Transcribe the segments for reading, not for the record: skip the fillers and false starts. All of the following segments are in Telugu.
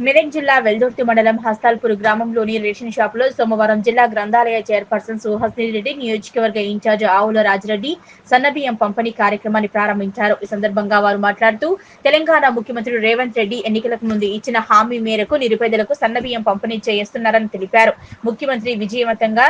మెదక్ జిల్లా వెల్దుర్తి మండలం హస్తాల్పూర్ గ్రామంలోని రేషన్ షాపులో సోమవారం జిల్లా గ్రంథాలయ చైర్పర్సన్ సుహాసిని రెడ్డి, నియోజకవర్గ ఇన్ఛార్జ్ ఆవుల రాజిరెడ్డి సన్నబియ్యం పంపిణీ కార్యక్రమాన్ని ప్రారంభించారు. ఈ సందర్భంగా వారు మాట్లాడుతూ, తెలంగాణ ముఖ్యమంత్రి రేవంత్ రెడ్డి ఎన్నికలకు ముందు ఇచ్చిన హామీ మేరకు నిరుపేదలకు సన్నబియ్యం పంపిణీ చేస్తున్నారని తెలిపారు. ముఖ్యమంత్రి విజయవంతంగా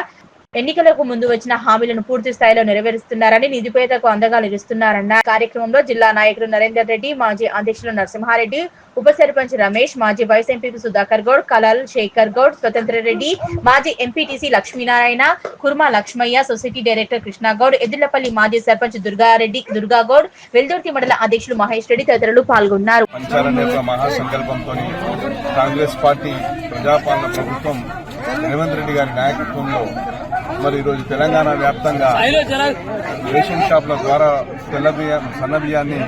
ఎన్నికలకు ముందు వచ్చిన హామీలను పూర్తి స్థాయిలో నెరవేరుస్తున్నారని, నిరుపేదకు అండగా నిలుస్తున్నారన్న కార్యక్రమంలో జిల్లా నాయకులు నరేందర్ రెడ్డి, మాజీ అధ్యక్షులు నరసింహారెడ్డి, ఉప సర్పంచ్ రమేష్, మాజీ వైస్ ఎంపీ సుధాకర్ గౌడ్, కలాల్ శేఖర్ గౌడ్, స్వతంత్ర రెడ్డి, మాజీ MPTC Lakshminarayana, Kurma Lakshmaiah, society director Krishnagoud, Eddulapalli మాజీ సర్పంచ్ దుర్గాగౌడ్, వెల్దుర్తి మండల అధ్యక్షులు మహేష్ రెడ్డి తదితరులు పాల్గొన్నారు. కాంగ్రెస్ పార్టీ ప్రజాపాలన ప్రభుత్వం రేవంత్ రెడ్డి గారి నాయకత్వంలో మరి ఈరోజు తెలంగాణ వ్యాప్తంగా రేషన్ షాపుల ద్వారా సన్న బియ్యాన్ని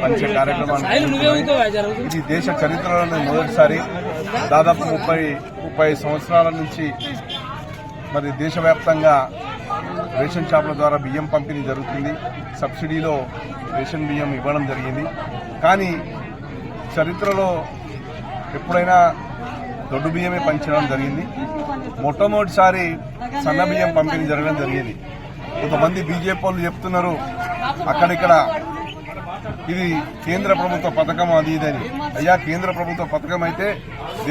పంచే కార్యక్రమాన్ని ఇది దేశ చరిత్రలోనే మొదటిసారి. దాదాపు 30 సంవత్సరాల నుంచి మరి దేశవ్యాప్తంగా రేషన్ షాపుల ద్వారా బియ్యం పంపిణీ జరుగుతుంది. సబ్సిడీలో రేషన్ బియ్యం ఇవ్వడం జరిగింది. కానీ చరిత్రలో ఎప్పుడైనా దొడ్డు బియ్యమే పంచడం జరిగింది. మొట్టమొదటిసారి సన్న బియ్యం పంపిణీ జరగడం జరిగింది. కొంతమంది బీజేపీ వాళ్ళు చెప్తున్నారు అక్కడిక్కడ ఇది కేంద్ర ప్రభుత్వ పథకం అది ఇదని. అయ్యా, కేంద్ర ప్రభుత్వ పథకం అయితే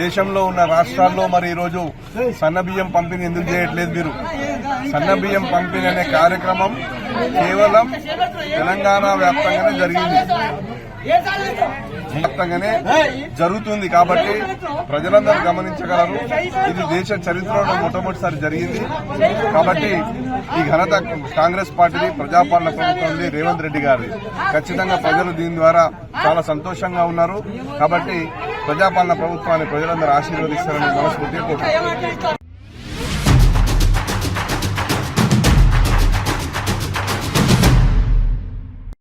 దేశంలో ఉన్న రాష్ట్రాల్లో మరి ఈరోజు సన్న బియ్యం పంపిణీ ఎందుకు చేయట్లేదు? మీరు సన్న బియ్యం పంపిణీ అనే కార్యక్రమం కేవలం తెలంగాణ వ్యాప్తంగానే జరిగింది, వ్యాప్తంగానే జరుగుతుంది. కాబట్టి ప్రజలందరూ గమనించగలరు, ఇది దేశ చరిత్రలో మొట్టమొదటిసారి జరిగింది. కాబట్టి ఈ ఘనత కాంగ్రెస్ పార్టీది, ప్రజాపాలన ప్రభుత్వం రేవంత్ రెడ్డి గారి. ఖచ్చితంగా ప్రజలు దీని ద్వారా చాలా సంతోషంగా ఉన్నారు. కాబట్టి ప్రజాపాలన ప్రభుత్వాన్ని ప్రజలందరూ ఆశీర్వదిస్తారని మనస్ఫూర్తిగా కోరుకుంటున్నారు.